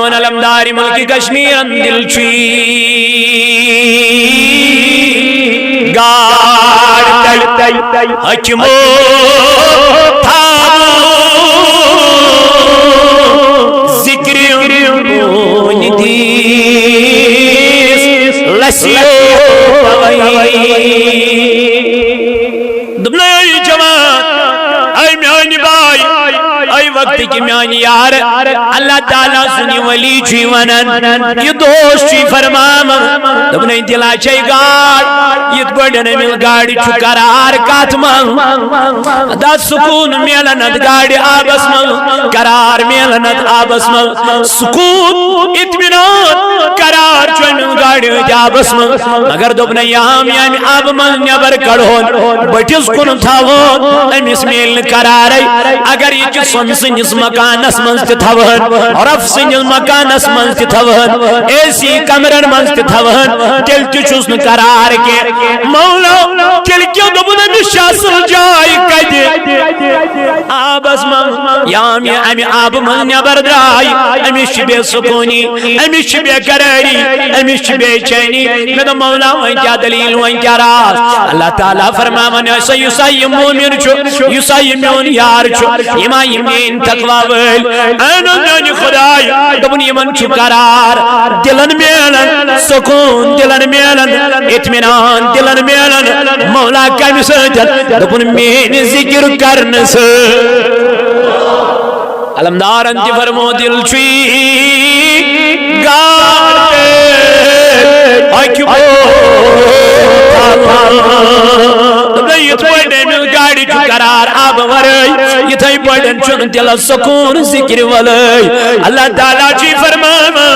وون علمداری ملکی کشمیر دل چی گاڑ تل حکمو تھامو ذکر مون دیس لسیو دبنا ای جوان ای میانی بائی ای وقت کی میانی یار اللہ تعالیٰ سنی ولی جیونن یہ دوست چی فرمام دبنا دلا چاہی گاڑ یہ بڑھن مل گاڑی چھو قرار کاتمان دا سکون میلند گاڑی آبس مل قرار میلند آبس مل سکون اتمنان قرار چون گاڑی آبس مل مگر دبنا یہاں یعنی آب مل نیبر کڑھون بٹیس کن تھاون امیس میل قرار اگر یہ چی سن سنجس مکان اسمنز تھاون رف سنجس مکان اسمنز تھاون ایسی کمرن منز تھاون تل تچوسن قرار کے مولا تل کیوں دبنا مشاسل جائی کدی آب اسمن یام یہ امی آب من نیبر درائی امی شبے سکونی امی شبے قراری امی شبے چینی میں تو مولا وہیں کیا دلیل وہیں کیا راز اللہ تعالیٰ فرمامن ایسا یسائی مومن چھو یسائی میون یار چھو یما یمین تقوی ویل اینو نیونی خدای دبن یمن چھو قرار دلن میلن سکون دلن میلن اتمنان دلن میلن مولا کمی سجد دبن مین ذکر کرن سے علمدار انتی فرمو دل چوی گاڑے آئی گاڑی چو قرار آب ورائی یہ تھائی پڑھن چون دل سکون ذکر ولائی اللہ تعالیٰ چی فرماما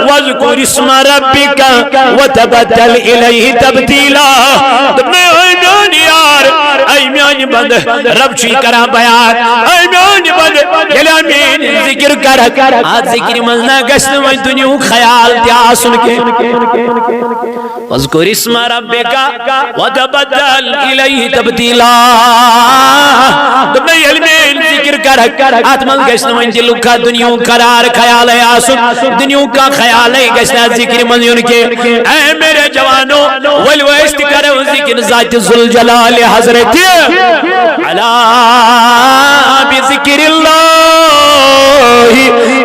وَذْكُرِ اسْمَ رَبِّكَ وَتَبَتَّلْ إِلَيْهِ تَبْتِيلًا دبنے اے میانی یار اے میانی بند رب چی کرا بیان اے میانی بند یلی امین ذکر کرک آج ذکر مزنا گشت مجھ دنیوں خیال دیا سن کے وَذْكُرِ اسْمَ رَبِّكَ وَتَبَتَّلْ إِلَيْهِ تَبْتِيلًا دبنے علمین ذکر کرک آتمل گشت من دلو کا دنیوں قرار خیال ہے آسن دنیوں کا خیال ہے گشت ذکر من یون کے اے میرے جوانوں والویست کرو ذکر ذات ذوالجلال حضرت علا بذکر اللہ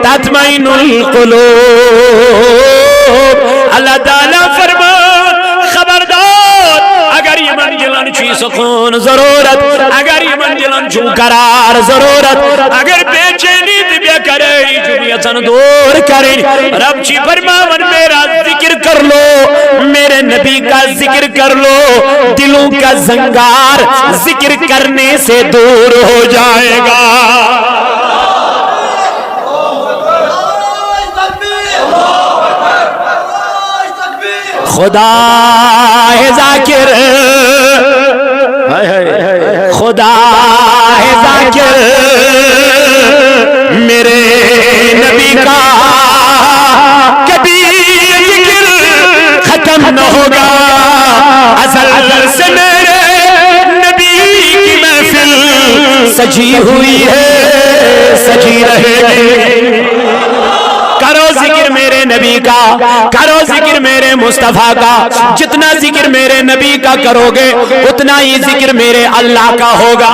تطمئن القلوب اللہ تعالیٰ فرمان خبردار اگر یہ منجلن چی سکون ضرورت اگر یہ منجلن چو قرار ضرورت اگر بے چینی بے کرے جنیتن دور کریں رب چی فرماون میرا ذکر کر لو میرے نبی کا ذکر کر لو دلوں کا زنگار ذکر کرنے سے دور ہو جائے گا خدا ہے ذاکر خدا ہے ذاکر میرے نبی کا کبھی ذکر ختم نہ ہوگا ازل سے میرے نبی کی محفل سجی ہوئی ہے سجی رہے گی کرو ذکر میرے نبی کا کرو ذکر میرے مصطفیٰ کا جتنا ذکر میرے نبی کا کرو گے اتنا ہی ذکر میرے اللہ کا ہوگا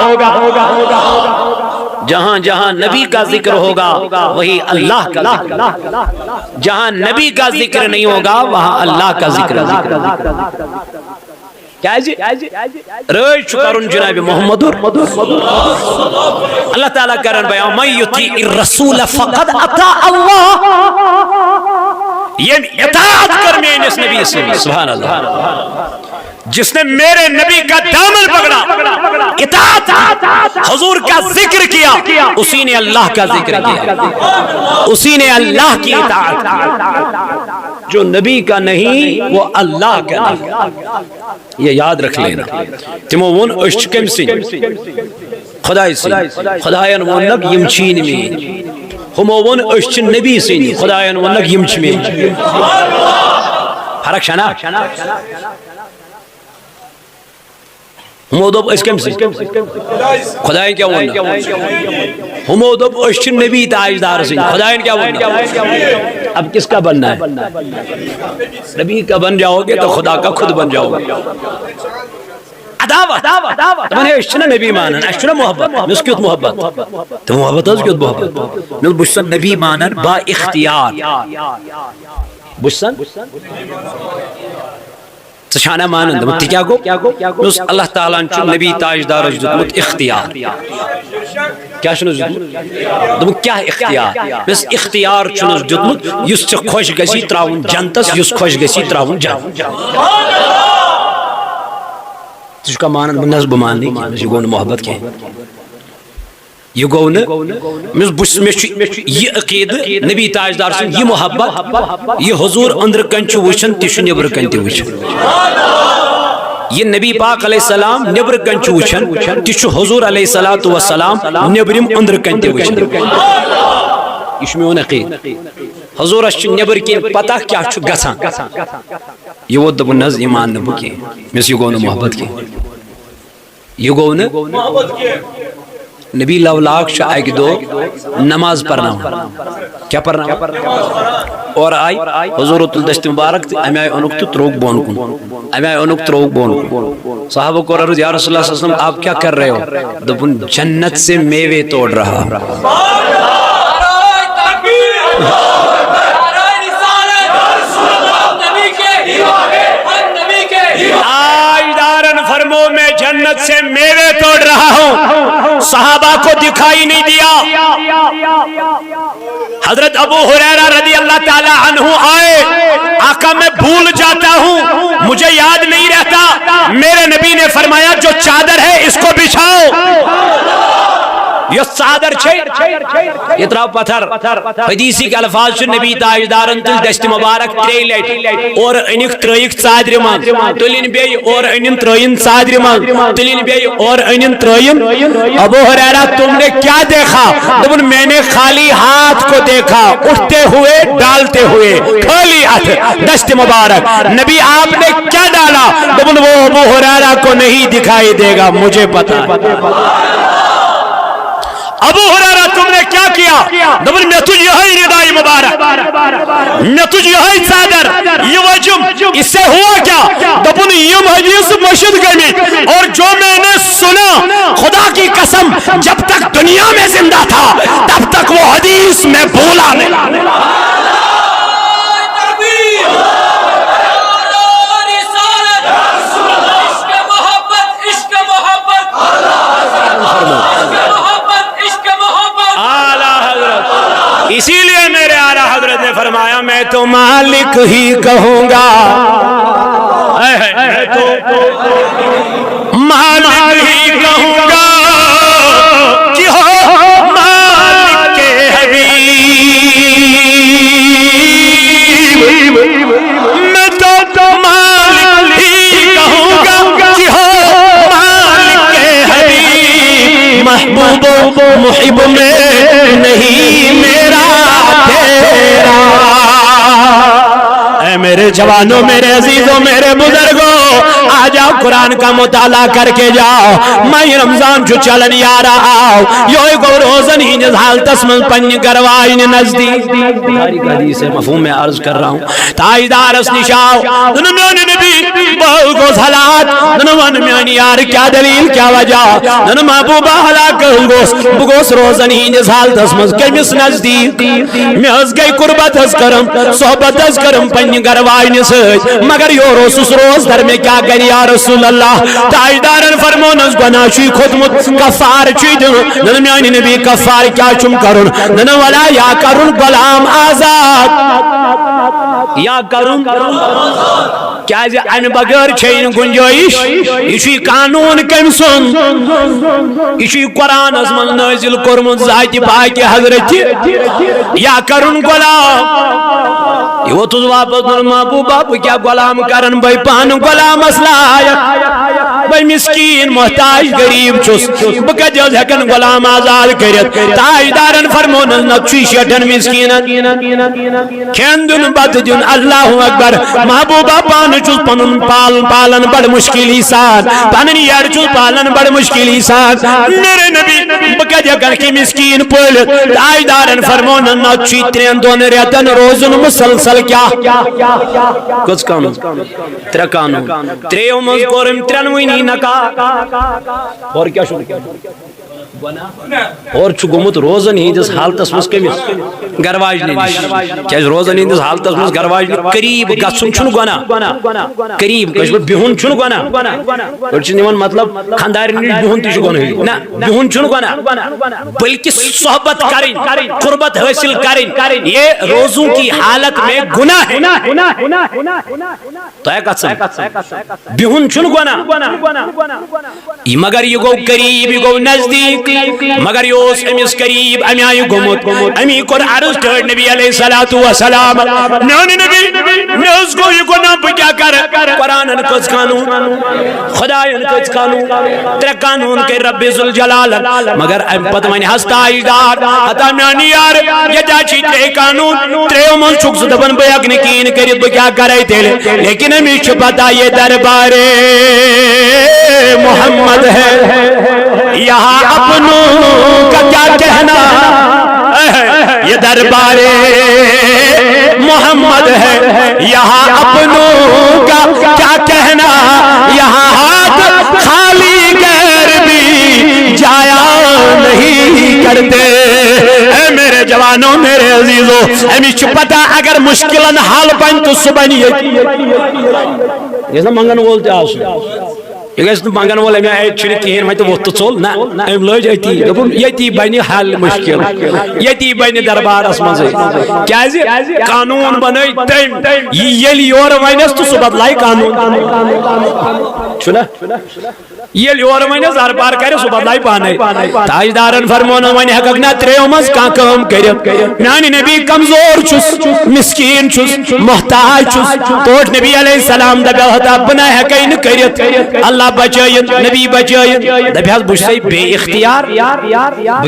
جہاں جہاں نبی کا ذکر ہوگا وہی اللہ کا ذکر جہاں نبی کا ذکر نہیں ہوگا وہاں اللہ کا ذکر کیا ہے جی رج کرن جناب محمد اللہ تعالیٰ کرن بیان من یطیع الرسول فقد اطاع اللہ یہ اطاعت کر میں اس نبی سے سبحان اللہ جس نے میرے نبی کا دامن پکڑا اطاعت حضور کا ذکر کیا اسی نے اللہ کا ذکر کیا اسی نے اللہ کی اطاعت جو نبی کا نہیں وہ اللہ کا نہیں یہ یاد رکھ لینا تمو ون اشت کم سن خدای سن خدایان ونک یم چین میں ہمو ون اشت نبی سن خدایان ونک یم چین میں فرق شنا ہمو دب اس کم سن خدایان کیا ونک ہمو دب اشت نبی تاجدار سن خدایان کیا ونک اب کس کا بننا ہے؟ نبی کا بن جاؤ گے تو خدا کا خود بن جاؤ گے. عداوت تمہیں اشنا نبی مانن اشنا محبت مس کیت محبت تو محبت از کیت محبت مس بشن نبی مانن با اختیار بشن تشانہ مانن دم کیا گو مس اللہ تعالیٰ چھ نبی تاجدار اجدت اختیار کیا شنو دم کیا اختیار مس اختیار چھ جدمت یس چھ خوش گسی تراون جنتس یس خوش گسی تراون جنت تجھ کا مانن بنس بمان نہیں یہ گو محبت کی یہ گو یہ عقید نبی تاجدار سن یہ محبت یہ حضور اندر کنچ وچن تیش نبر کنتی وچن یہ نبی پاک علیہ السلام نبر کنچ وچن تیش حضور علیہ السلام نبرم اندر کنتی وچن یہ میون عقید حضور اس نبر کی پتہ کیا چھو گسان یہ وہ دب نز ایمان نبو کی مس یہ گو محبت کی یہ گو نبی لولاک شاہ ایک دو نماز پڑھنا کیا پڑھنا اور آئی حضور الدشت مبارک امی آئی انک تو تروک بون کن امی آئی انک تروک بون کن صحابہ کو رضی یا رسول اللہ صلی اللہ علیہ وسلم آپ کیا کر رہے ہو دبن جنت سے میوے توڑ رہا فرمو میں جنت سے میوے توڑ رہا ہوں صحابہ کو دکھائی نہیں دیا حضرت ابو ہریرہ رضی اللہ تعالی عنہ آئے آقا میں بھول جاتا ہوں مجھے یاد نہیں رہتا میرے نبی نے فرمایا جو چادر ہے اس کو بچھاؤ یہ چادر چھے اتراو پتھر حدیثی کے الفاظ سے نبی تاجدارن تل دست مبارک تریلیٹ اور انک ترائک چادر مان تلین بی اور انن ترائن چادر مان تلین بی اور انن ترائن ابو ہریرہ تم نے کیا دیکھا دبن میں نے خالی ہاتھ کو دیکھا اٹھتے ہوئے ڈالتے ہوئے خالی ہاتھ دست مبارک نبی آپ نے کیا ڈالا دبن وہ ابو ہریرہ کو نہیں دکھائی دے گا مجھے پتا ابو ہریرہ تم نے کیا کیا دبن میں تجھ یہی ردائی مبارک میں تجھ یہی چادر یہ وجم اس سے ہوا کیا دبن یہ حدیث مشہد گئی اور جو میں نے سنا خدا کی قسم جب تک دنیا میں زندہ تھا تب تک وہ حدیث میں بھولا نہیں اسی لیے میرے آلہ حضرت نے فرمایا میں تو مالک ہی کہوں گا میں تو مالک ہی کہوں گا کہ ہو مالک کے حبیب میں تو مالک ہی کہوں گا کہ ہو مالک کے حبیب محبوب محب میں نہیں میرا تیرا اے میرے جوانوں میرے عزیزوں میرے بزرگوں آ جاؤ قرآن کا مطالعہ کر کے جاؤ میں رمضان جو چلن یارا آؤ یوئی کو روزن ہی نزال تسمن پنی کروائی نزدی تاریخ حدیث مفہوم میں عرض کر رہا ہوں تاجدار اس نشاؤ دنمیانی نبی بہو کو صلات دنمیانی میانی یار کیا دلیل کیا وجہ دنم محبوبہ حلاک بگوس روزن ہی نزال تسمن کمیس نزدی میں ہز گئی قربت ہز کرم صحبت ہز کرم پنی گروائی نسج مگر یو روسوس روز در میں کیا کری یا رسول اللہ تاجدارن فرمونس گناشی خودمت کفار چی دن ننمیانی نبی کفار کیا چم کرن نن ولا یا کرن غلام آزاد یا کرن کیا ان بغیر چھین گنجائش اسی قانون کم سن اسی قرآن ازمن نازل کرمت ذات پاک حضرت یا کرن غلام یہ وہ تو واپس محبوبہ کیا غلام کرن بھائی پان غلام اسلام بھائی مسکین محتاج غریب چھس بہ کجل ہکن غلام آزاد کرت تاجدارن فرمون نقشی شٹن مسکینن کھین دن بت دن اللہ اکبر محبوبہ پان چھس پنن پالن بڑ مشکلی سان پنن یار چھس پالن بڑ مشکلی سان میرے نبی بہ کجل ہکن کی مسکین پولت تاجدارن فرمون نقشی ترین دون ریتن روزن مسلسل کیا کچھ قانون ترے قانون تریو مز کورم ترنوینی نکا اور کیا شروع اور چھ گومت روزن ہندس حالتس مز کمس گرواجنی نش کیا روزن ہندس حالتس مز گرواجنی قریب گژھن چھن گناہ قریب کش بہن چھن گناہ اور چھ نون مطلب خاندار نش بہن تہ چھ گناہ نہ بہن چھن گناہ بلکہ صحبت کریں قربت حاصل کریں یہ روزوں کی حالت میں گناہ ہے تو ہے قسم بہن چھن گناہ مگر یہ گو قریب یہ گو نزدیک مگر یہ اس امس قریب امی آئی گمت امی کور عرض ٹھڑ نبی علیہ السلام میانی نبی میں اس کو یہ گناہ بکیا کر قرآن انکس قانون خدا انکس قانون ترے قانون کے رب ذوالجلال مگر ام پتمانی ہستا اجدار حتا میانی یار یہ جاچی ترے قانون ترے امن شکس دبن بیاک نکین کرید بکیا کرائی تیلے لیکن ہمیں چھپتا یہ دربار محمد ہے یہاں اپنوں کا کیا کہنا یہ دربار محمد ہے یہاں اپنوں کا کیا کہنا یہاں ہاتھ خالی غیر بھی جایا نہیں کرتے اے میرے جوانوں میرے عزیزوں ہمیں پتا اگر مشکلن حال بن تو صبح نہیں یہ منگن بولتے آسو یہ گھس منگن وول امی آئی چھڑ کہین میں تو وقت ژول نا ام لج اتی دپن یتی بنی حل مشکل یتی بنی دربارس مزے کیازِ قانون بنائی تم یل یور ونس تو سہ بدلائی قانون چھنا یل یور ونس دربار کرے سہ بدلائی پانے تاجدارن فرمون ون ہیکک نا تریو مز کانٛہہ کٲم کٔرِتھ میانہِ نبی کمزور چھُس مسکین چھُس محتاج چھُس توٹ نبی علیہ السلام دپیو ہتا بہ نہ ہیکے نہٕ کٔرِتھ اللہ بچائیت نبی بچائیت دبی حض بچ سے بے اختیار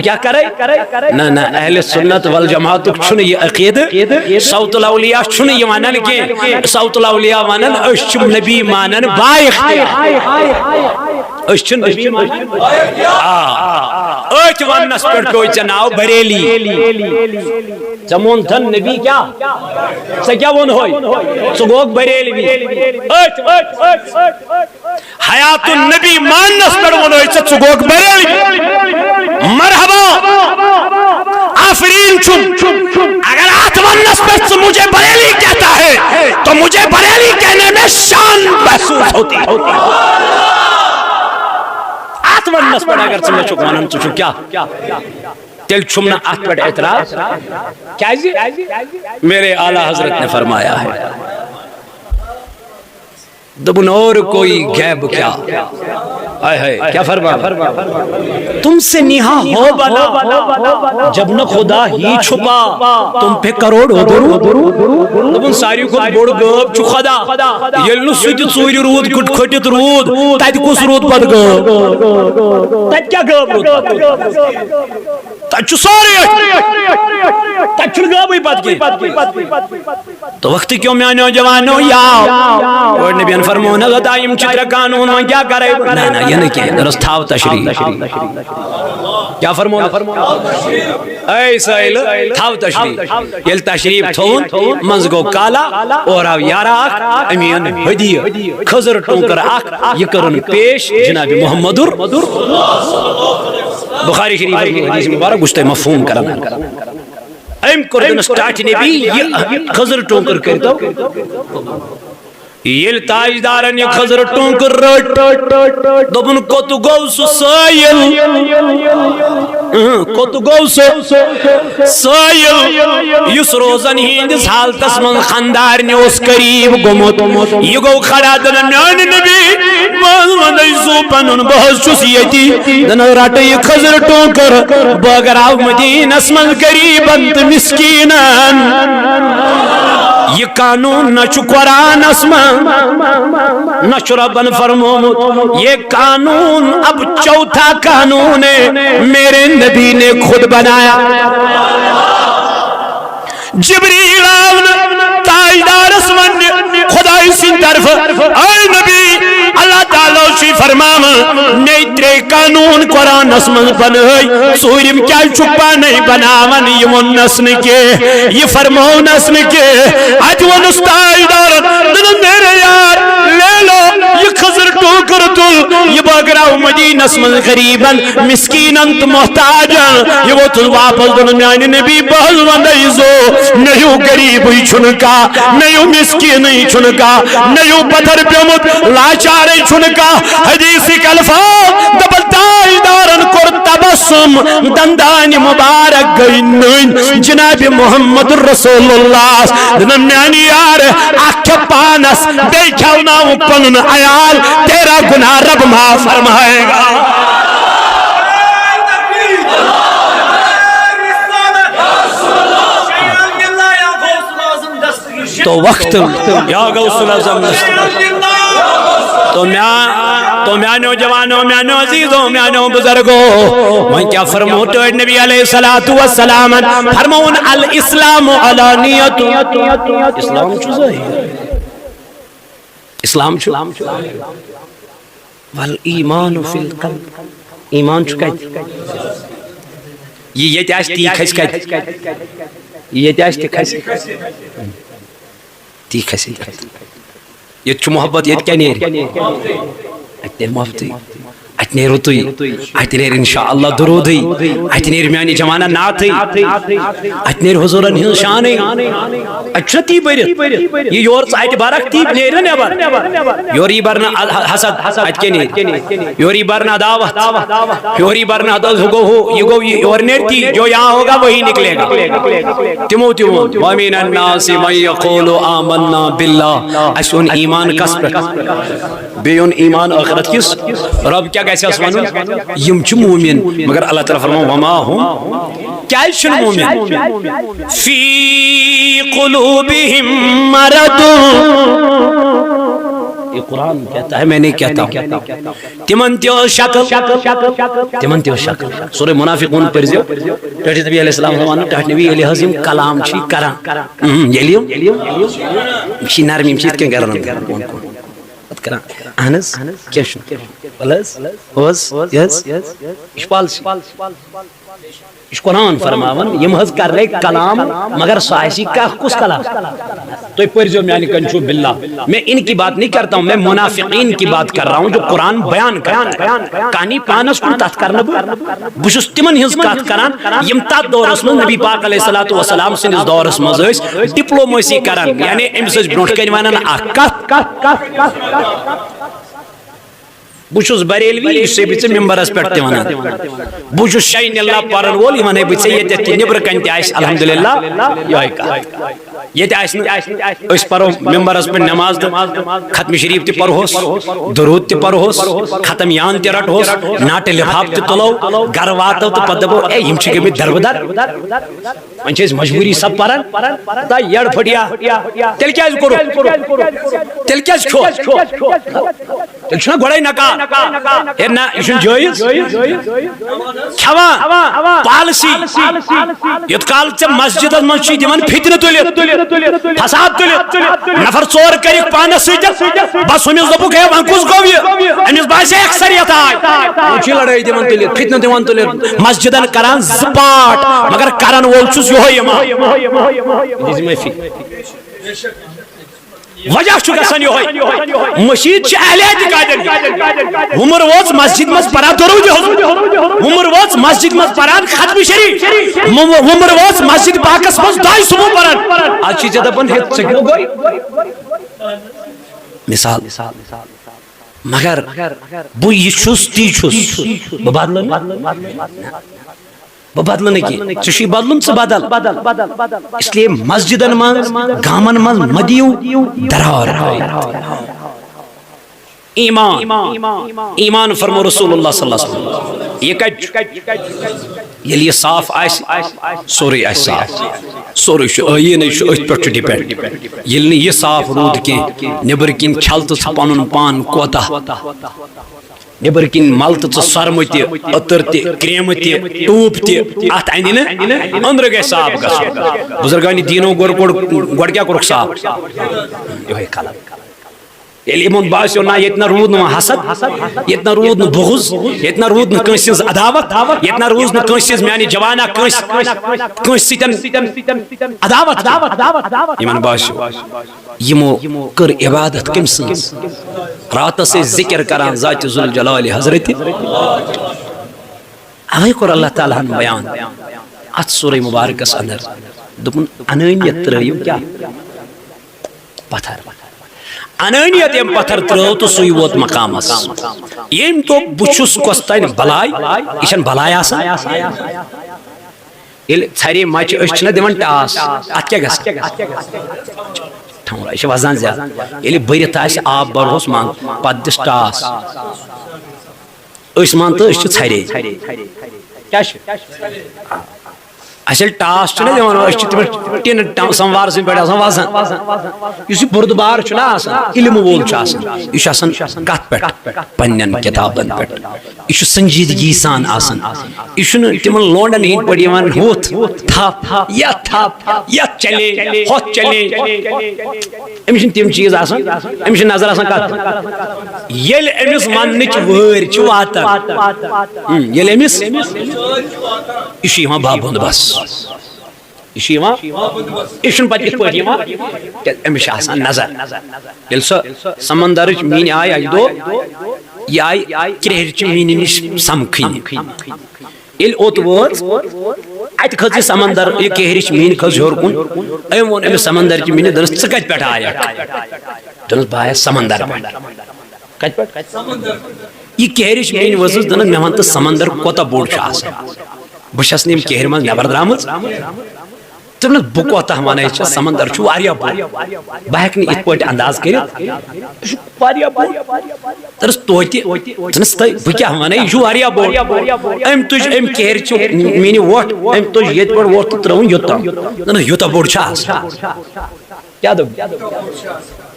کیا کرے نہ اہل سنت والجماعت چھن یہ عقید صوت الاولیاء چھن یہ مانن کہ صوت الاولیاء مانن اشم نبی مانن با اختیار اشم نبی مانن اچ ونس پر کوئی چناو بریلی چمون تھن نبی کیا سے کیا ون ہوئی سگوک بریلی اچ حیات النبی مانس پر ونوئی چگوک بریلی مرحبا آفرین چھن اگر آت ونس پر مجھے بریلی کہتا ہے تو مجھے بریلی کہنے میں شان محسوس ہوتی آت ونس پر اگر چمہ چک ونن تو کیا تیل چھمنا آت پر اعتراض کیا جی میرے اعلیٰ حضرت نے فرمایا ہے دبن اور کوئی غیب کیا کیا فرما تم سے نہا ہو بنا جب نہ خدا ہی چھپا تم پہ کروڑ ہو درود دبن ساری کو بوڑ غیب چھ خدا یلنو سویت سوری رود کٹ کھٹت رود تات کس رود پد غیب تات کیا غیب رود تات چھ ساری تات چھ غیب پد کی تو وقت کیوں میانو جوانو یا اور نبی فرمونا غدائم چتر قانون وہاں کیا کرے نا یہ نہیں کہ درست تھاو تشریح کیا فرمونا اے سائل تھاو تشریح یل تشریف تھون منزگو کالا اور آو یارا آخ امین حدیع خضر ٹونکر آخ یہ کرن پیش جناب محمد بخاری شریف حدیث مبارک گشتے مفہوم کرنا ایم کردن سٹارٹ نبی یہ خضر ٹونکر کرتا یل تاجدارن یہ خضر ٹونکر رٹ دبن کتو گو سو سائل کتو گو سو سائل یس روزن ہندس حالتس من خاندار نے اس قریب گمت یہ گو کھڑا دن میان نبی مندی سو پنن بہت چس یتی دن رٹ یہ خضر ٹونکر بگر آو مدینس من قریب انت مسکینن یہ قانون نہ چھ قرآن اسمان نہ چھ ربن فرمومت، یہ قانون اب چوتھا قانون ہے میرے نبی نے خود بنایا۔ جبریل تاجدار اسمان خدای سی طرف، اے نبی اللہ تعالیٰ سی فرمام نئی ترے قانون قرآن اسمان بنائی، سوریم کیا چھپا نہیں بناون یہ منسن کے، یہ فرمون اسن کے، آج وہ نستاجدار میرے یار لے لو یہ خضر ٹوکر تل، یہ بگراو مدینہ اسمان غریباً مسکیناً تو محتاجاً، یہ وہ تل واپس دنیانی نبی بہل وندائزو، نیو غریب ہی چھنکا، نیو مسکین ہی چھنکا، نیو پتھر پیمت لاچار ہی چھنکا، حدیثی کلفاظ دبل تاجدارن کر تبسم دندان مبارک گئنن جناب محمد رسول اللہ دنیانی یار آکھا پانس دیکھونا پنن عیال تیرا گناہ رب معاف فرمائے گا۔ تو وقت یا غوث العظم تو میانو جوانو میانو عزیزو میانو بزرگو وہاں کیا فرموٹو نبی علیہ السلام فرمون الاسلام علانیت، اسلام چو ظاہر، اسلام چو والایمان فی القلب، ایمان چو کہت یہ تیاشتی کھس کہت، یہ تیاشتی کھس تی کھسی یہ چو محبت یہ کیا نیر اتنیر محبتی اتنیر رتوی اتنیر انشاءاللہ درودی اتنیر میانی جمانہ ناتی اتنیر حضورن ہنشانی اچھا تی بیرت یہ یور سائٹ بارک تی نیرن ابر یوری برنا حسد اتکنیر یوری برنا دعوت یوری برنا یور نیر تی جو یہاں ہوگا وہی نکلے گا۔ تمو ومن الناس من یقول آمنا باللہ، اسون ایمان کسب بیون ایمان آخرت کس رب کیا کیسے اسوانو یم چھ مومن، مگر اللہ تعالیٰ فرماؤ وما ہم کیا چھن مومن فی قلوبہم مرض، یہ قرآن کہتا ہے میں نہیں کہتا ہوں، تمن تیو شکل سورہ منافقون پر زیو ٹھٹی نبی علیہ السلام زمانہ ٹھٹی نبی علیہ السلام کلام چھی کران یلیم مشی نرمیم چیت کن کران کران اہنس کیشن پلس ہوز یس اشپال سی اس قرآن فرماون یم حض کر رہے کلام مگر سائسی کا کس کلام تو پرزیو میانی کنچو باللہ، میں ان کی بات نہیں کرتا ہوں، میں منافقین کی بات کر رہا ہوں جو قرآن بیان کرتا کانی پانس کن تحت کرنا بشس تمن ہز کات کران یم تا دور اسم نبی پاک علیہ السلام سنس دور اسم ڈپلومیسی کران، یعنی امسج برونٹ کن ونان بوشوس بریلوی اس سے بیچے ممبرس پیٹتے ونا بوشوس شاین اللہ پارن وول یہ منے بیچے یہ تی نبر کنتی آئیس الحمدللہ یہ کا یہ تی آئیس اس پرو ممبرس پر نماز ختم شریف تی پرہوس درود تی پرہوس ختم یان تی رٹ ہوس ناٹ لحاف تی تلو گرواتو تی پدبو اے ہمچی گمی دربدر انچہ مجبوری سب پرن تا یڑ پھٹیا تل کیا اس کرو تل کیا اس کھو تل چھنا گوڑائی نکا نا یہ جائز کھوان پالسی یت کال چ مسجد منچی دیوان فتنہ تلیت فساد تلیت نفر ژور کرک پانس سۭتۍ بس ہمس دپک ہے وۄنۍ کُس گوٚو یہِ أمِس باسے اکثریت آے چھ لڑٲے دِوان تُلِتھ فتنہ دِوان تُلِتھ مسجدن کران زٕ پاٹ مگر کران وول چھُس یہوے امام وجہ چھُ گژھان یہوے مشید چھ اہل اعتقاد عمر ووت مسجد مز پران درود عمر ووت مسجد مز پران ختم شریف عمر ووت مسجد پاکس مز دائی صبح پران آج چیز دپان ہے ژٕ گوٚے مثال مگر بہ یہ چھُس تی چھُس بہ بدل نہیں کی چشی بدلن سے بدل اس لیے مسجدن من گامن من مدیو درار ایمان فرمو رسول اللہ صلی اللہ علیہ وسلم یہ کت یل یہ صاف آس سوری آس صاف سوری عین ات پہ ڈپینڈ یل یہ صاف رود کی نبر کن چھل تو پن پان کوتا نبر کن مل تو سرم تہ اتر تہ کریم تہ ٹوپ تہ ات اندی نا اندر گژھِ صاف گژھُن بزرگان دینو گۄڈٕ کیٛاہ کوٚرُکھ صاف یہوے کلر ییٚلہِ یِمن باسیو نہ ییٚتہِ نہ روٗد نہٕ حسد ییٚتہِ نہ روٗد نہٕ بغض ییٚتہِ نہ روٗد نہٕ کٲنٛسہِ ہٕنٛز عداوت ییٚتہِ نہ روٗز نہٕ کٲنٛسہِ ہٕنٛز میانہِ جوانا کٲنٛسہِ سۭتۍ عداوت یِمن باسیو یمو کر عبادت کم سنز رات سے ذکر کران ذات ذوالجلال حضرت اوے کور اللہ تعالیٰ ہن بیان ات سورہ مبارکس اندر دپن انانیت ترایو کیا پتھر انانیت یم پتھر ترو تو سوی ووت مقامس یم تو بچس کوستین بلائی ایشن بلائی آسان یل ژھرِ مچ أسۍ چھِنہ دِوان ٹاس ات کیٛاہ گژھِ یہ وزن زیادہ یل برت آب برہوس مان پتہ دس ٹاس مان تو ژھرے اچھا ٹاس دِوان ٹین سموار سن پہ وزن اس بردبار علم وول یہ کت پہ پنن کتابن پہ یہ سنجیدگی سان یہ تمن لونڈن ہند پہ ہوت تھپ یت چلے ہوت چلے امس تم چیز امس نظر کت یل امس منچ ویر واتان یل امس یہ بابند بس یہ پہ امس نظر یل سو سمندر مین آئی اک دو یہ آئی کرہرچ مین نش سمکھن یل اوت وٲژ ات کھژ یہ سمندر یہ کہرچ مین کھژ ہیور کن ام وون امس سمندر چہ مین دنس ژٕ کتہِ پٮ۪ٹھ آیکھ دنس بہٕ آیس سمندر پٮ۪ٹھ کتہِ پٮ۪ٹھ یہ کہرچ مین ؤژٕس دنس مےٚ ون تہٕ سمندر کوتاہ بوٚڑ چھُ آسان بہٕ چھس نہٕ یِم کہرِ منٛز نٮ۪بر درٛامٕژ دپنس بہٕ کوتاہ ونَے ژےٚ سمندر چھُ واریاہ بوٚڑ بہٕ ہٮ۪کہٕ نہٕ یِتھ پٲٹھۍ انداز کٔرِتھ یہِ چھُ واریاہ بوٚڑ دپنس توتہِ دپنس بہٕ کیٛاہ ونَے یہِ چھُ واریاہ بوٚڑ أمۍ تُج أمۍ کہرچہِ میٖنہِ وۄٹھ أمۍ تُج ییٚتہِ پٮ۪ٹھ وۄٹھ تہٕ ترٛٲوٕن یوٚتام دپنس یوٗتاہ بوٚڑ چھُ آسان کیٛاہ دوٚپ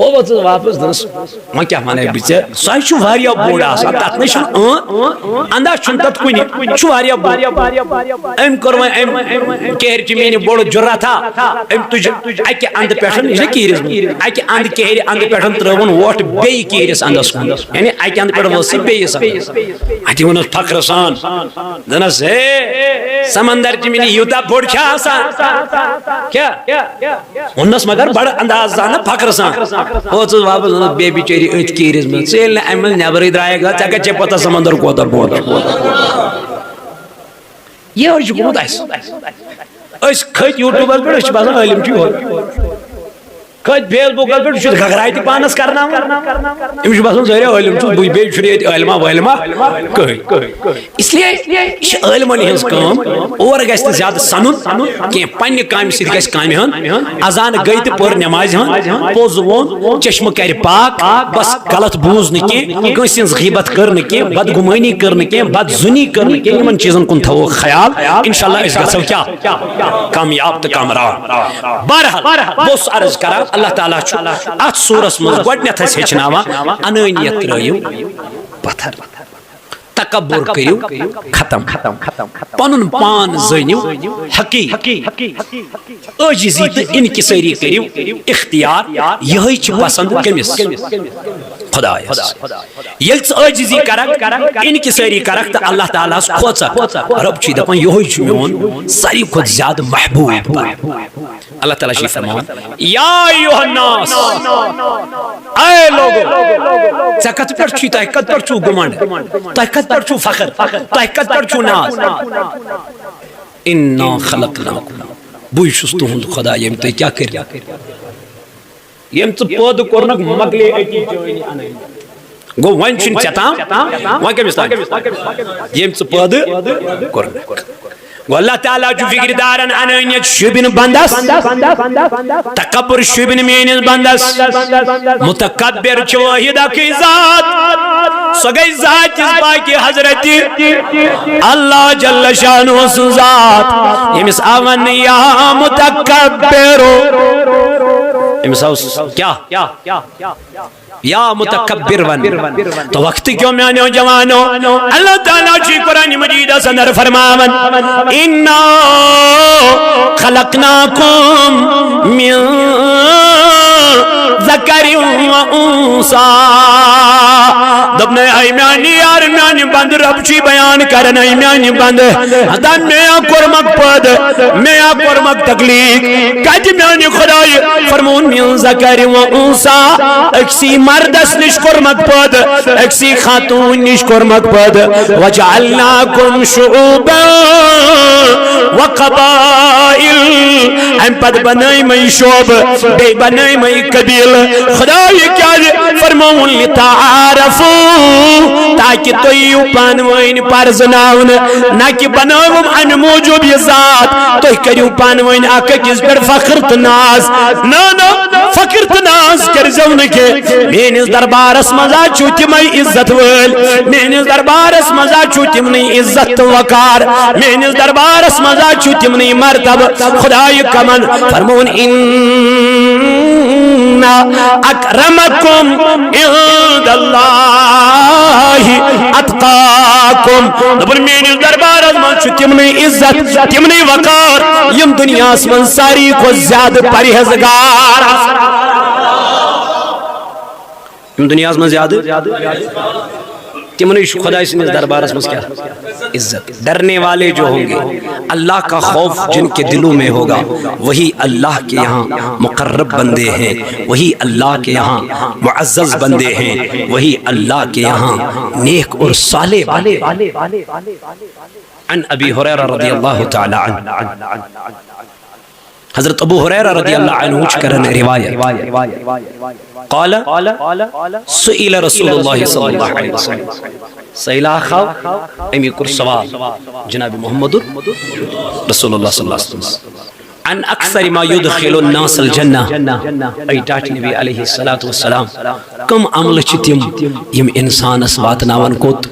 ہو ؤژٕس واپس دپنس وۄنۍ کیٛاہ ونَے بہٕ ژےٚ سۄ چھُ واریاہ بوٚڑ آسان تتھ نَے چھُنہٕ انداز چھُنہٕ تتھ کُنہِ یہِ چھُ واریاہ بوٚڑ أمۍ کوٚر وۄنۍ أمۍ کہرچہِ میٖنہِ بوٚڑ جُرتھا أمۍ تُج اکہِ اندٕ پٮ۪ٹھ یہِ چھُنہ کیٖرِس منٛز اکہِ اندٕ کہرِ اندٕ پٮ۪ٹھ ترٛٲوٕن وۄٹھ بیٚیہِ کیٖرِس اندس کُن یعنی اکہِ اندٕ پٮ۪ٹھ ؤژھ سۄ بیٚیِس اتہِ ووٚنُس فخرٕ سان دپنس ہے سمندر چہِ میٖنہِ یوٗتاہ بوٚڑ چھا آسان کیٛاہ ووٚننس مگر بڑٕ انداز سان فخرٕ سان ہوژٕس واپس ووٚنُس بیٚیہِ بِچٲری أتھۍ کیٖرِس منٛز ژٕ ییٚلہِ نہٕ امہِ منٛز نٮ۪برٕے درٛایکھ ژےٚ کتہِ چھےٚ پتہ سمندر کوتاہ بوٚڑ یہوے چھُ گوٚمُت اسہِ أسۍ کھٔتۍ یوٗٹیوٗبس پٮ۪ٹھ أسۍ چھِ باسان عٲلِم چھُ یہوے کھٔتۍ فیس بُکس پٮ۪ٹھ چھُ گگراے تہِ پانس کرناوان أمِس چھُ باسان ظٲہرا عٲلِم چھُس بٕے بیٚیہِ چھُنہٕ ییٚتہِ عٲلما وٲلما کٕہٕنۍ اس لیے یہِ چھِ عٲلمن ہٕنٛز کٲم اور گژھِ نہٕ زیادٕ سنُن کینٛہہ پننہِ کامہِ سۭتۍ گژھِ کامہِ ہُنٛد اذان گٔے تہٕ پٔر نٮ۪مازِ ہُنٛد پوٚز ووٚن چشمہٕ کرِ پاک بس غلط بوٗز نہٕ کینٛہہ کٲنٛسہِ ہٕنٛز غیبت کٔر نہٕ کینٛہہ بدگُمٲنی کٔر نہٕ کینٛہہ بدزُنی کٔر نہٕ کینٛہہ یِمن چیٖزن کُن تھاوو خیال انشاءاللہ أسۍ گژھو کیٛاہ کامیاب تہٕ کامران بہرحال بہٕ اوسُس عرض کران اللہ تعالیٰ چھُ ات سورس مز گۄڈنیتھ اسہِ ہیٚچھناوان انٲنیت ترٲیِو پتھر تکبر کٔرِو ختم پنُن پان زٲنِو حقیٖق عٲجزی تہٕ انکسٲری کٔرِو اختیار یِہوٚے چھِ پسند کٔمِس خۄدایس ییٚلہِ ژٕ عٲجزی کرکھ انکسٲری کرکھ تہٕ اللہ تعالیٰ ہس کھوژکھ رب چھُے دپان یِہوٚے چھُ میون ساروی کھۄتہٕ زیادٕ محبوٗب اللہ تعالیٰ چھُ فرماوان یا ایُہا الناس اے لوگو ژےٚ کتھ پٮ۪ٹھ چھُے تۄہہِ کتھ پٮ۪ٹھ چھُو گُمنڈ تۄہہِ کتھ پٮ۪ٹھ چھُو فخر تۄہہِ کتھ پٮ۪ٹھ چھُو ناز انا خلقناکم بٕے چھُس تُہُنٛد خۄدا ییٚمۍ تۄہہِ کیٛاہ کٔرِو ییٚمۍ ژٕ پٲدٕ کوٚرنکھ مۄکلے أتی چٲنۍ انٕنۍ گوٚو وۄنۍ چھُنہٕ ژےٚ تام وۄنۍ کٔمِس تام ییٚمۍ ژٕ پٲدٕ کوٚرنکھ گوٚو اللہ تعالیٰ چھُ فِکرِ دارن انٲنیت شوٗبہِ نہٕ بندس تکبر شوٗبہِ نہٕ میٲنِس بندس متکبر چھُ وٲحد اکھٕے ذات سو گئی ذات اس باقی حضرت اللہ جل شانہ ذات یمس آون یا متکبرو امس کیا یا متکبر ون تو وقت کیوں میانو جوانو اللہ تعالیٰ چی قرآن مجید سندر فرماون اِنَّا خَلَقْنَاكُمْ مِن ذکر و انسا دبنے ای میانی یار میانی بند رب چی بیان کرن ای میانی بند حدا میا کرمک پد میا کرمک تکلیق کج میانی خدای فرمون من ذکر و انسا اکسی مردس نش کرمک پد اکسی خاتون نش کرمک پد وجعلناکم شعوبا و قبائل ام پد بنائی مئی شعب بے بنائی مئی قبیل خدای کیا فرمون لتعارفو تاکہ تویو پانوین پرزناون ناکہ بناوم ان موجب یہ ذات توی کریو پانوین آکا کس پر فخر تناز نا فخر تناز کر زونکے مینز دربار اسمزا چوتی مئی عزت ول مینز دربار اسمزا چوتی منی عزت وقار مینز دربار اسمزا چوتی منی مرتب خدای کمن فرمون اکرمکم عند اللہ اتقاکم دبر مینی دربار ازمان چھو تمنی عزت تمنی وقار یم دنیا اسمان ساری کو زیادہ پرہیزگار یم دنیا اسمان زیادہ تمنی خدای سے دربار اسمان کیا عزت ڈرنے والے جو ہوں گے اللہ کا خوف جن کے دلوں میں ہوگا وہی اللہ کے یہاں مقرب بندے ہیں وہی اللہ کے یہاں معزز بندے ہیں وہی اللہ کے یہاں نیک اور صالح بندے عن ابی ہریرہ رضی اللہ تعالی عنہ حضرت ابو ہریرہ رضی اللہ عنہ کرن روایت قال سئل رسول اللہ صلی اللہ علیہ وسلم سئلہ خواہ امی کر سوال جناب محمد رسول اللہ صلی اللہ علیہ وسلم عن اکثر ما يدخل الناس الجنہ ای ٹاٹ نبی علیہ السلام کم عمل چتیم یم انسان اسواتناون کوت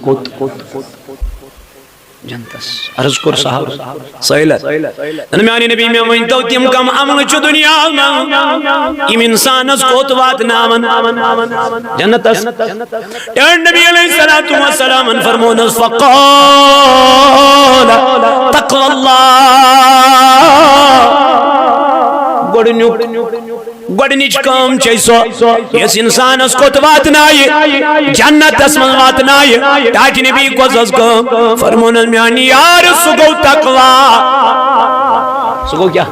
جنتس عرض کر صاحب سائلت نمیانی نبی میں وینتو تیم کم عمل چو دنیا ام انسان اس کوت وات نامن جنتس یا نبی علیہ السلام فرمون فقال تقوى اللہ گوڑنیچ کام چیسو یس انسان اس کو تواتنائی جنت اسمن واتنائی تاج نبی کو زز کام فرمون المیانی یار سگو تقوی سگو کیا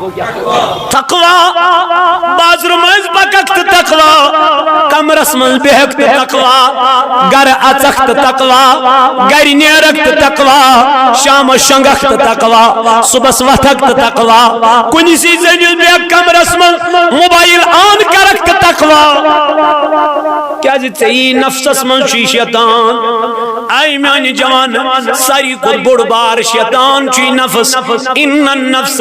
تقوی باز رمز بککت تقوی کم رسمن بہکت تقوی گر اچخت تقوی گر نیرکت تقوی شام شنگخت تقوی صبح وقت تقوی کنی سی زنیل بہک کم رسمن موبائل آن کرکت تقوی کیا جیتے ہی نفس من چی شیطان آئی میانی جوان ساری کو بڑ بار شیطان چی نفس ان النفس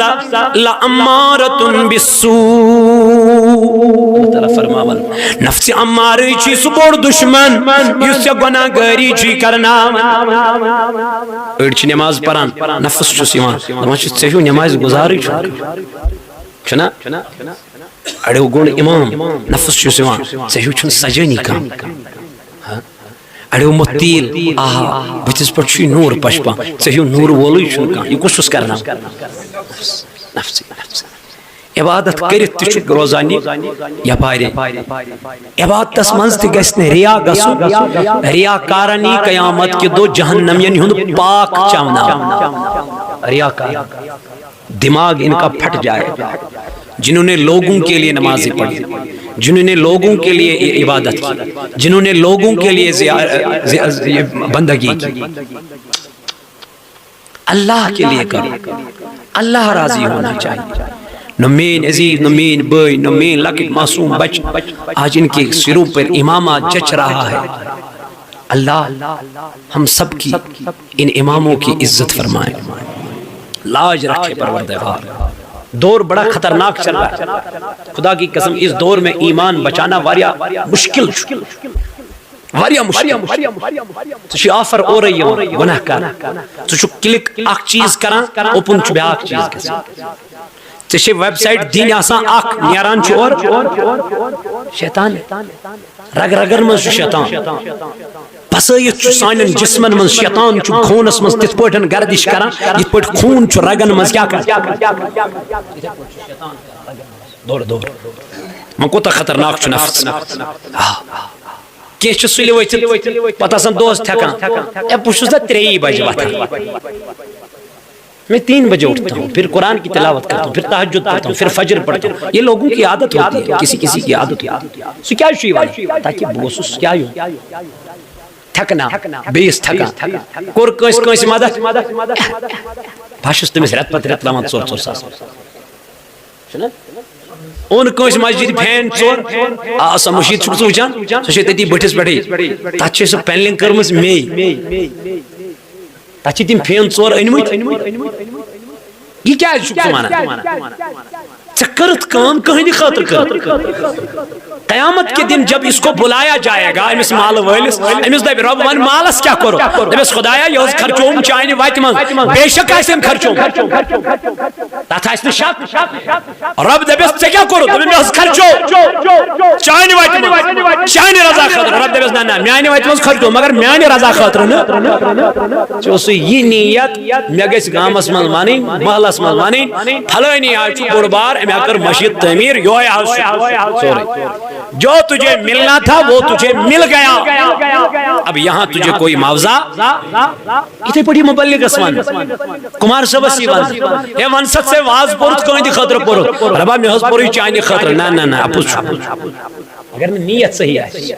لأمارت بالسوء اللہ تعالیٰ فرماون نفس اماری چی سبور دشمن یس یا گناہ گری چی کرنا اڑچ نماز پران نفس چو سیوان نماز چیو نماز گزاری چھنا اڑیو گون امام نفس چو سیوان چیو چھن سجنی کام اڑیو متیل آہا بتس پر چی نور پشپا چیو نور وولوی چھن کام یہ کچھ کرنا نفسی عبادت کرت تشک روزانی یا پائرے عبادت اس منزد گسنے ریا گسو ریا کارانی قیامت کے دو جہنم یعنی ہند پاک چاونا ریا کار دماغ ان کا پھٹ جائے جنہوں نے لوگوں کے لیے نمازیں پڑھی جنہوں نے لوگوں کے لیے عبادت کی جنہوں نے لوگوں کے لیے بندگی کی اللہ کے لیے کرو اللہ راضی ہونا چاہیے نمین عزیز نمین بھائی نمین لکٹ معصوم بچ آج ان کے سروں پر امامہ جچ رہا ہے اللہ ہم سب کی ان اماموں کی عزت فرمائے لاج رکھے پروردگار دور بڑا خطرناک چل رہا ہے خدا کی قسم اس دور میں ایمان بچانا واریا مشکل واریا مشکل تو آفر اور گناہ کر تو کلک اخ چیز کران اوپن چھ بیاکھ چیز گژھان ژے ویب سائٹ دین آسان اخ نیران چھ اور شیطان رگ رگن مز شیطان بسائت سان جسمن من شیطان خونس من تت پہ گردش کران یت پہ خون رگن من کیا دور دور من کوتا خطرناک نفس کی سلی ورتھ پتہ آسان دوست تھکان بہت نا 3 بجے وتھان میں 3 بجے اٹھتا ہوں پھر قرآن کی تلاوت کرتا ہوں پھر تہجد پڑھتا ہوں پھر فجر پڑھتا ہوں یہ لوگوں کی عادت ہوتی ہے کسی کسی کی عادت ہوتی ہے سو کیا تاکہ بوسس کیا تھکنا بیس تھکان کور کس مدد بہس تمس رت پتہ رت لمان 4 ساس اون کس مسجد پھین 4 سا مشید چھُ وٕچھان سۄ چھِ تٔتی بٔٹھِس پٮ۪ٹھٕے تتھ چھِ سۄ پینلنگ کٔرمٕژ مے تتھ چھِ تِم پھین 4 أنمٕتۍ یہ کیا چھُکھ ونان ژےٚ کٔرٕتھ کٲم کٕہٕنٛدِ خٲطرٕ کٔرٕتھ قیامت کے دن جب اس کو بلایا جائے گا امس مال وٲلِس امس دپہِ رب ون مالس کیا کرو دپس خدایا یہ خرچوم چانہِ وتہِ منٛز بے شک آسن خرچوم تتھ آسہِ نہٕ شک رب دپس ژےٚ کیٛاہ کوٚرُتھ دپس مےٚ خرچو چانہِ وتہِ منٛز چانہِ رضا خٲطرٕ رب دپس نہ میانہِ وتہِ منٛز خرچو مگر میانہِ رضا خٲطرٕ نہٕ ژےٚ اوسُے یہِ نیت مےٚ گژھِ گامس منٛز ونٕنۍ محلس منٛز ونٕنۍ فلٲنی حظ چھُ بوٚڑ بار أمۍ حظ کٔر مسجد تعمیٖر یہوے حظ چھُ سورُے جو تجھے ملنا تھا وہ تجھے مل گیا اب یہاں تجھے کوئی معاوضہ اتھے پڑھی مبلغ ون کمار صبس ون اے ونست سے واز پورت کہندِ خاطر پورت ربا مے حظ پوری چانہِ خاطر نہ اپُز اگر نہ نیت صحیح آسہِ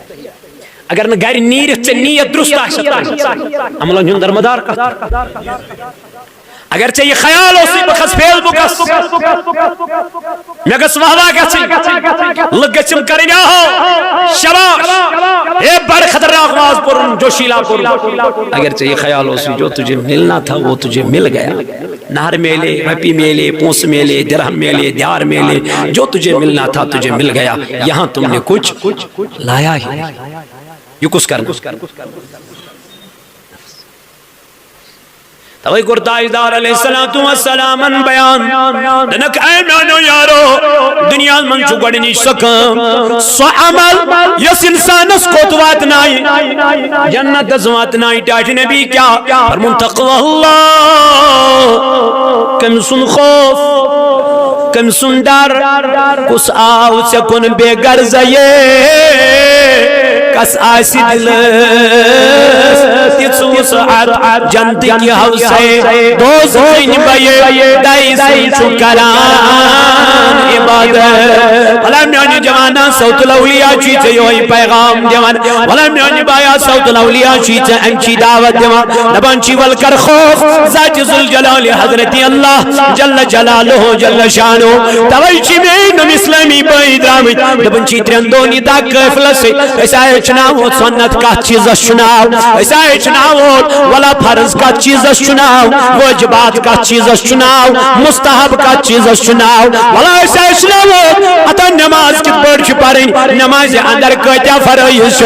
اگر نہ گھر نیرتھ ژےٚ نیت درست آسہِ عملن ہُنٛد درمدار اگر ژےٚ یہ خیال اوسُے بہٕ کھس فیس بُکس مےٚ گژھ واہ واہ گژھٕنۍ لُکھ گٔژھِم کَرٕنۍ آہو شاباش اے بڑٕ خطرناک واز پوٚرُن جوشیلا پوٚرُن اگر ژےٚ یہ خیال اوسُے جو تجھے ملنا تھا وہ تجھے مل گیا نہر میلے رپی میلے پونس میلے درہم میلے دیار میلے جو تجھے ملنا تھا تجھے مل گیا یہاں تم نے کچھ لایا ہی یہ کچھ کرنا توئی تاجدار علیہ السلام بیان دنک اے میانو یارو دنیا من چھو گڑنی سکم سو عمل یس انسان اس کو توات نائی جنت دزوات نائی ٹاٹ نبی کیا فرمون تقوی اللہ کم سن خوف کم سن ڈر کس آو سکن بے گرزیے کس آسی دل تیسو سعاد جنت کی حوصے دوز خین بے دائی سنچو کران عبادت والا میانی جوانا صوت الاولیاء چیتے یوہی پیغام دیوان والا میانی بایا صوت الاولیاء چیتے انچی دعوت دیوان نبانچی والکر خوف ذات ذوالجلال حضرت اللہ جل جلالہ جل شانو تویچی میں اسلامی بائی درامت نبانچی ترندونی دا کفل سے ایسا چناو سنت کا چیز چناو ایسا چناو والا فرض کا چیز چناو واجبات کا چیز چناو مستحب کا چیز چناو والا ایسا چناو اتا نماز کی پڑھ پڑھیں نماز اندر کتیا فرائض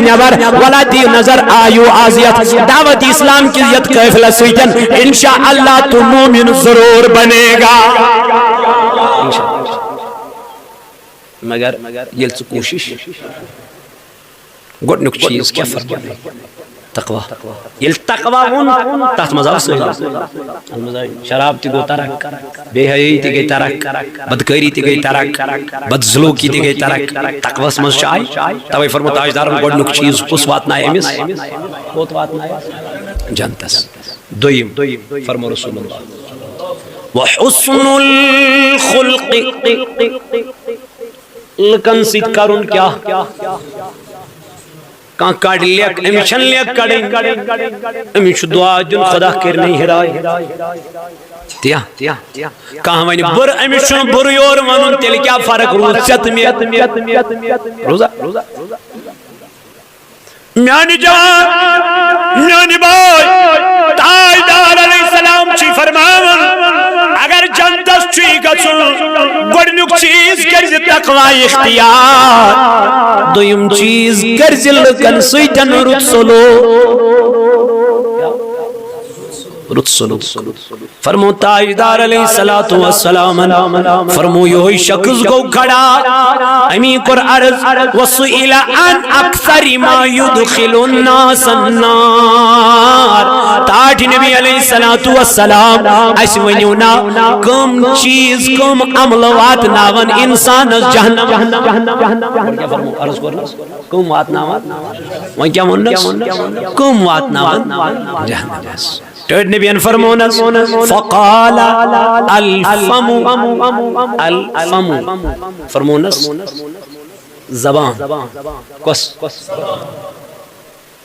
نبر والا دی نظر آیو آزیت دعوت اسلام کی یت قیفل سویتن انشاءاللہ تو مومن ضرور بنے گا مگر یل سے کوشش گوڑنک چیز کیا فرق ہے تقوی یل تقوی ہون تحت مزاو سوئی شراب تی گو ترک بے حیائی تی گئی ترک بدکاری تی گئی ترک بدزلوکی تی گئی ترک تقوی سمجھ چاہی تاوی فرمو تاجدارم گوڑنک چیز پس واتنا ہے امس کوت واتنا ہے جانتس دویم فرمو رسول اللہ وحسن الخلق لکن سید کرن کیا کان کڑ لیک امیشن لیک کڑیں امیش دعا جن خدا کرنی ہرائی تیا کہاں وینی بر امیشن بر یور ونن تیل کیا فرق روز ستمیت روزہ میانی جوان میانی بائی تاجدار علیہ السلام چی فرماون اگر جنتس چی گچن گۄڈنیُک چیز کرزِ تقوی اختیار دوٚیِم چیز کرزِ لُکن سۭتۍ رُت سلوک فرمو تاجدار علیہ الصلوۃ والسلام فرمو یہ شخص گو کھڑا امی کور عرض وسئل عن اکثر ما يدخل الناس النار تاج نبی علیہ الصلوۃ والسلام اس ونیو نا کم چیز کم عمل واتناون انسان جہنم کیا فرمو عرض کرنا کم واتناون وۄنۍ کیا وننس کم واتناون جہنم ٹھیٹ نبیان فرمونس فقال الفم فرمونس زبان کس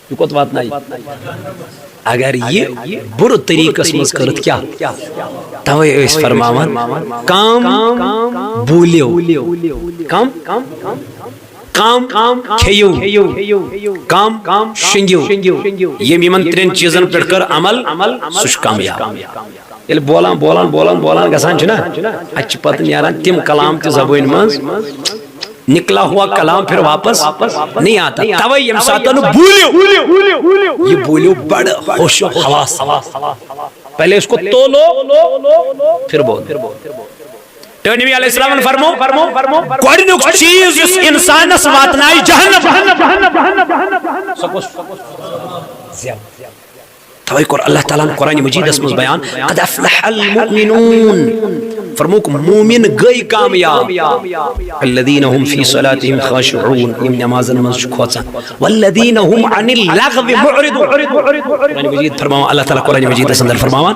یہ کت وات نہیں اگر یہ بر طریقس مز کرت کیا توے اس فرماون کام بولیو کام کھیو کام شنگیو یہ یمن ترین چیزن پہ کر عمل سہ کامیاب یل بولان گسان چھنا اچھ پتہ نیران تم کلام تہ زبان مز نکلا ہوا کلام پھر واپس نہیں آتا توے یم ساتن بولیو یہ بولیو بڑ ہوش و حواس پہلے اس کو تولو پھر بول تو نبی علیہ السلام فرمو گۄڈنیُک چیز یُس انسانس واتنائی جہنم توے کور اللہ تعالیٰ قرآن مجید اس مز بیان قد افلح المؤمنون فرموک مومن گئی کامیاب الذین هم فی صلاتهم خاشعون یم نمازن مز کھوژان والذین هم عن اللغو معرضون قرآن مجید فرماوان اللہ تعالیٰ قرآن مجید اس اندر فرماوان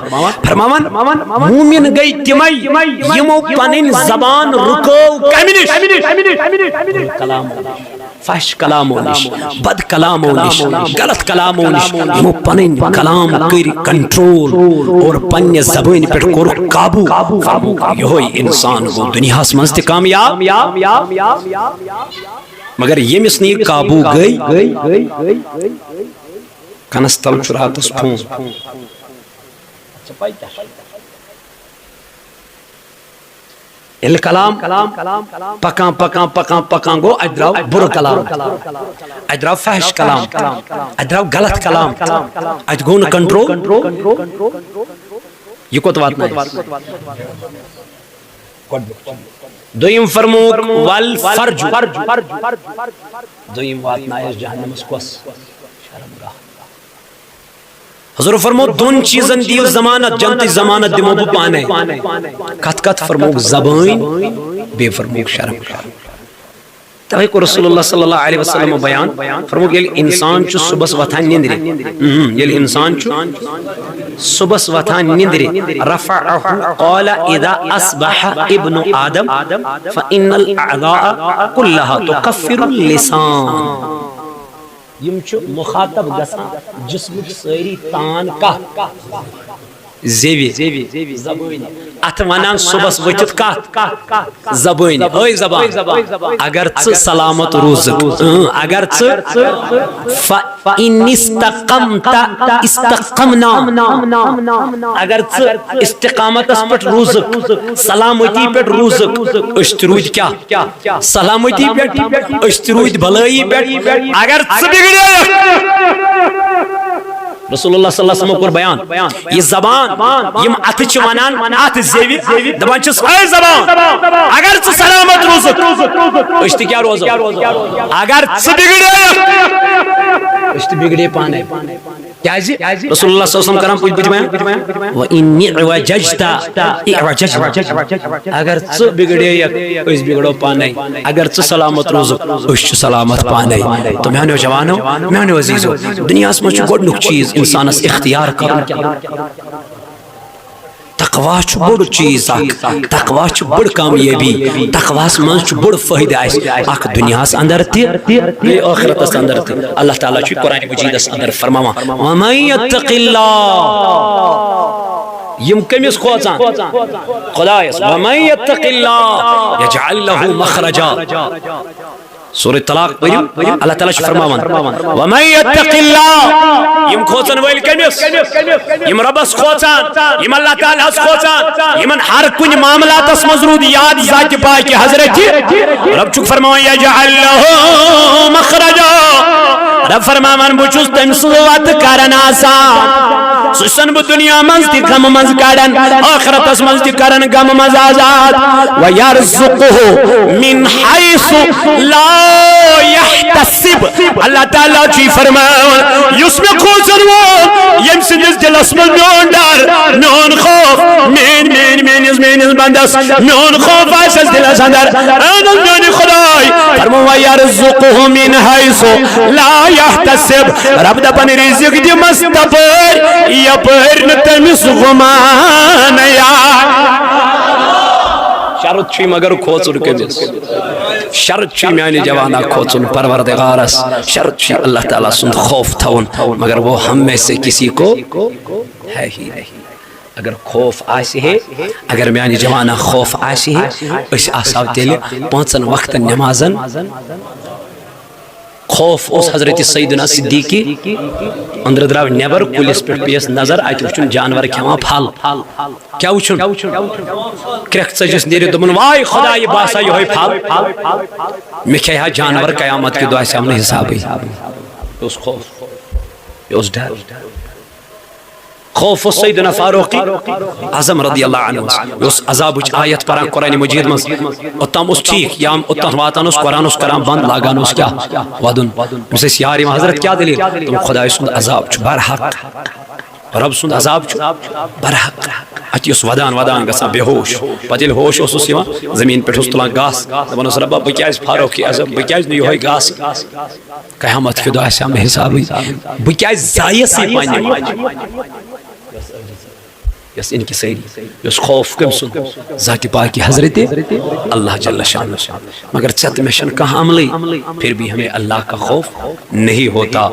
مومن گئی تمئی یمو پنن زبان رکو کمنش کلام فحش کلامو نش بد کلامو نش غلط کلامو نش یمو پنن کلام کر کنٹرول اور پنہ زبان پہ کور قابو یہ انسان گو دنیا مز تہ کامیاب مگر یمس نی قابو گئی کنس تل راتس پھون کلام پکان گو ادراو بر کلام ادراو فحش کلام ادراو غلط کلام اد گو ن کنٹرول یہ کوت وات نہیں دویم فرموک والفرج دویم وات نائش جہنم اس کس شرمگاہ حضور فرمو دون چیزن دیو زمانت جنتی زمانت دیمو بو پانے کت فرموک زبان بے فرموک شرمگاہ توے کو رسول اللہ صلی اللہ علیہ وسلم بیان فرموک یل انسان چو صبح وطان نندری یل انسان چو صبح وطان نندری رفعه قال اذا اصبح ابن آدم فإن الأعضاء كلها تكفر اللسان یم چو مخاطب گسان جسم ساری تان کا زیوی زبانی ات ونان صبح وچت کات زبانی ہوئی زبان اگر ژ سلامت روزک اگر ژ فإن استقمت استقمنا اگر ژ استقامت اس پٹ روزک سلامتی پٹ روزک اشترود کیا سلامتی پٹ اشترود بھلائی پٹ اگر ژ بگڑے رسول اللہ صلی اللہ علیہ وسلم کو بیان یہ زبان یم اتھ چ ونان اتھ زیوی دپان چھس اے زبان اگر ژ سلامت روزک اشت کیا روز اگر ژ بگڑے پانے کیازِ رسول اللہ صلی اللہ علیہ وسلم کرام پوچھ بیان و ان اعوججت اگر ژ بگڑے اس بگڑو پانے اگر ژ سلامت روزک اس سلامت پانے تو میانو جوانو میانو عزیزو دنیا اس مچ گڈنک چیز انسانس اختیار کرن تقوی چھ بڑ چیز تقوی چھ بڑ کامیابی تقوی من چھ بڑ فائدہ اس اخ دنیا اس اندر تے آخرت اس اندر تے اللہ تعالی چھ قرآن مجید اس اندر فرماوا ومن یتق اللہ یم کمس کھوژان خدایس ومن یتق اللہ یجعل له مخرجا سورہ طلاق پڑھو اللہ تعالیٰ فرماوان وَمَن يَتَّقِ اللَّهَ یم کھوچن وٲلۍ کٔمِس یم رۄبس کھوژان یم اللہ تعالیٰ ہس کھوژان یمن ہر کُنہِ معاملاتس منٛز روٗد یاد ذاتِ پاکہِ حضرت رب چھُکھ فرماوان یجعل لَهُ مخرجا رب فرماوان بہٕ چھُس تٔمۍ سٕنٛز وتہٕ کران آسان سُہ چھُسن بہٕ دُنیا منٛز تہِ غمہٕ منٛز کڑان ٲخرتس منٛز تہِ کران غمہٕ منٛز آزاد وَیَرزُقُهُ مِنْ حَیْثُ لا يحتسب اللہ تعالیٰ چھُ فرماوان یُس مےٚ کھوژن وول ییٚمہِ سٕنٛدِس دِلس منٛز میون ڈر میون خوف میٲنِس بندس میون خوف آسٮ۪س دِلس اندر میانہِ خۄداے فرماوان وَیَرزُقُهُ مِنْ حَیْثُ لا يحتسب رب دپان رزق دِمس تپٲرۍ یپٲرۍ نہٕ تٔمِس گُمان شرط چھُ مگر کھوژُن کٔمِس شرط چھُ میانہِ جوانا کھوژُن پروردگارس شرط چھُ اللہ تعالیٰ سُنٛد خوف تھاوُن مگر وہ ہم میں سے کسی کو ہے ہی نہیں اگر خوف آسہِ ہے اگر میانہِ جوانا خوف آسہِ ہے أسۍ آسہو تیٚلہِ 5 وقتن نمازن خوف اس حضرت سیدنا صدیقی اندر دراو نیبر کُلِس پٮ۪ٹھ پیس نظر اتہِ وٕچھُن جانور کھٮ۪وان پھل کیٛاہ وٕچھُن کرٛٮ۪کھ ژٔجِس نیٖرِتھ دوٚپُن واے خۄداے بہٕ ہسا یِہوے پھل مےٚ کھیٚیہِ ہا جانور قیامت کہِ دۄہ آسہِ ہم نہٕ حسابٕے یہِ اوس خوف یہِ اوس ڈر خوف سیدنا فاروق اعظم رضی اللہ عنہ اس عذابچ آیت پران قرآن مجید مز اوتام اس ٹھیک یا اوتام واتان اس قرآن اس کرام بند لاگان اس کیا ودن مسیس یاری حضرت کیا دلیل تم خدای سند عذاب چھ برحق رب سند عذاب چھ برحق اتی اس ودان گسان بے ہوش پتیل ہوش اس یوان زمین پہ اس تلان گاس دپان اس رب بہ کیاز فاروق اعظم بہ کیاز نہ یہوے گاس قیامت کے دۄہ آسہِ ہم حسابٕے بہ کیاز زایسی پننہِ یس ان کی سیری یس خوف کم سن ذات پاک حضرت اللہ جل شانہ مگر ژت میں چھن کانٛہہ عملے پھر بھی ہمیں اللہ کا خوف نہیں ہوتا